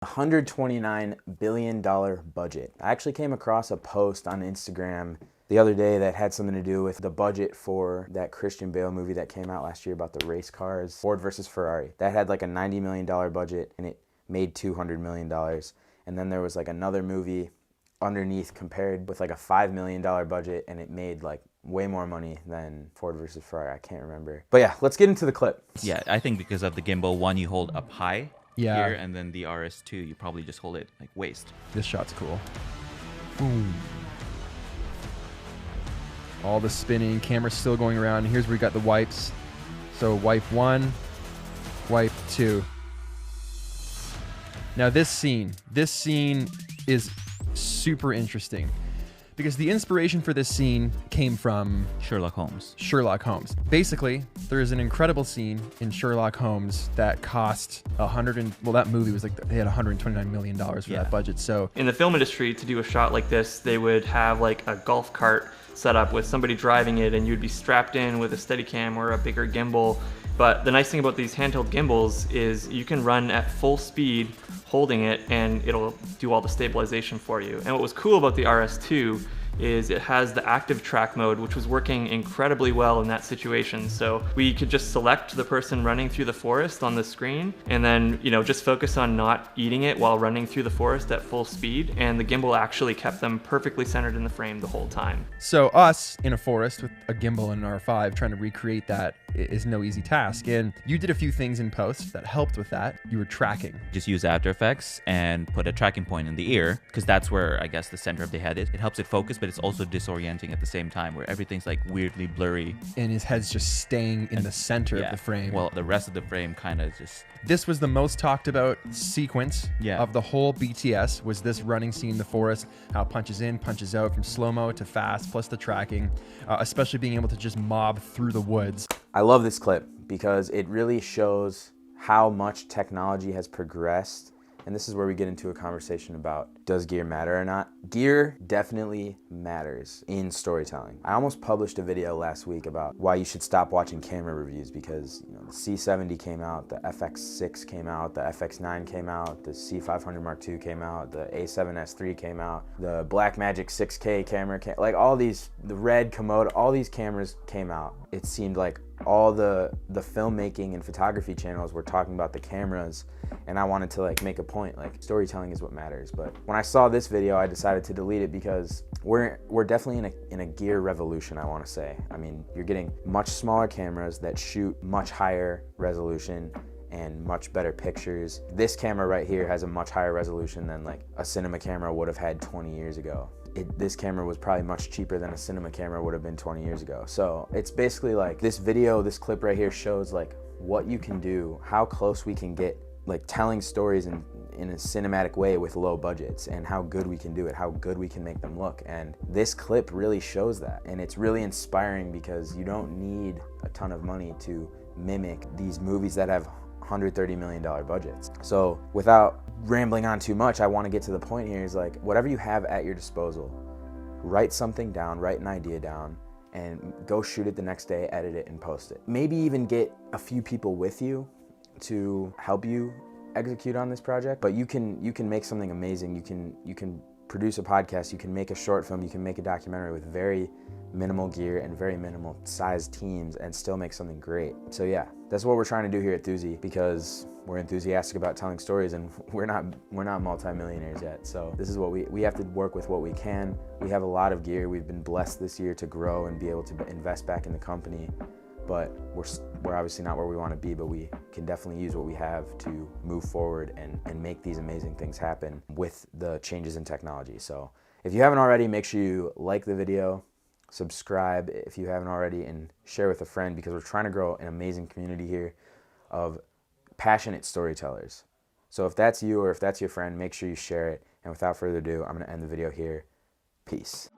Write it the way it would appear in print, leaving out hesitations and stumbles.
$129 billion budget. I actually came across a post on Instagram the other day that had something to do with the budget for that Christian Bale movie that came out last year about the race cars, Ford versus Ferrari. That had like a $90 million budget and it made $200 million. And then there was like another movie underneath compared with like a $5 million budget and it made like way more money than Ford versus Ferrari. I can't remember. But yeah, let's get into the clip. Yeah, I think because of the gimbal, one you hold up high Yeah. here, and then the RS2 you probably just hold it like waist. This shot's cool. Boom. All the spinning, camera's still going around. Here's where we got the wipes. So wipe 1, wipe 2. Now this scene is super interesting because the inspiration for this scene came from Sherlock Holmes. Basically, there is an incredible scene in Sherlock Holmes that cost that movie was like, they had $129 million for that budget. So in the film industry, to do a shot like this, they would have like a golf cart set up with somebody driving it and you'd be strapped in with a Steadicam or a bigger gimbal. But the nice thing about these handheld gimbals is you can run at full speed holding it and it'll do all the stabilization for you. And what was cool about the RS2 is it has the active track mode, which was working incredibly well in that situation. So we could just select the person running through the forest on the screen and then, just focus on not eating it while running through the forest at full speed. And the gimbal actually kept them perfectly centered in the frame the whole time. So us in a forest with a gimbal and an R5 trying to recreate that is no easy task. And you did a few things in post that helped with that. You were tracking. Just use After Effects and put a tracking point in the ear, because that's where I guess the center of the head is. It helps it focus, but it's also disorienting at the same time, where everything's like weirdly blurry. And his head's just staying in the center of the frame. Well, the rest of the frame kind of just... This was the most talked about sequence of the whole BTS, was this running scene in the forest, how it punches in, punches out from slow-mo to fast, plus the tracking, especially being able to just mob through the woods. I love this clip because it really shows how much technology has progressed. And this is where we get into a conversation about, does gear matter or not? Gear definitely matters in storytelling. I almost published a video last week about why you should stop watching camera reviews because the C70 came out, the FX6 came out, the FX9 came out, the C500 Mark II came out, the A7S III came out, the Blackmagic 6K camera like all these, the Red Komodo, all these cameras came out. It seemed like all the filmmaking and photography channels were talking about the cameras, and I wanted to like make a point, like storytelling is what matters. But when I saw this video, I decided to delete it because we're definitely in a gear revolution, I want to say. I mean, you're getting much smaller cameras that shoot much higher resolution and much better pictures. This camera right here has a much higher resolution than like a cinema camera would have had 20 years ago. This camera was probably much cheaper than a cinema camera would have been 20 years ago. So it's basically like this video, this clip right here shows like what you can do, how close we can get, like telling stories in a cinematic way with low budgets, and how good we can do it, how good we can make them look. And this clip really shows that. And it's really inspiring because you don't need a ton of money to mimic these movies that have $130 million budgets. So without rambling on too much, I want to get to the point here is like, whatever you have at your disposal, write something down, write an idea down, and go shoot it the next day, edit it, and post it. Maybe even get a few people with you to help you execute on this project, but you can make something amazing. You can produce a podcast, you can make a short film, you can make a documentary with very minimal gear and very minimal sized teams and still make something great. So yeah, that's what we're trying to do here at Thuzy, because we're enthusiastic about telling stories and we're not multi-millionaires yet. So this is what we have to work with what we can. We have a lot of gear. We've been blessed this year to grow and be able to invest back in the company, but we're obviously not where we want to be, but we can definitely use what we have to move forward and make these amazing things happen with the changes in technology. So if you haven't already, make sure you like the video, subscribe if you haven't already, and share with a friend, because we're trying to grow an amazing community here of passionate storytellers. So if that's you or if that's your friend, make sure you share it. And without further ado, I'm going to end the video here. Peace.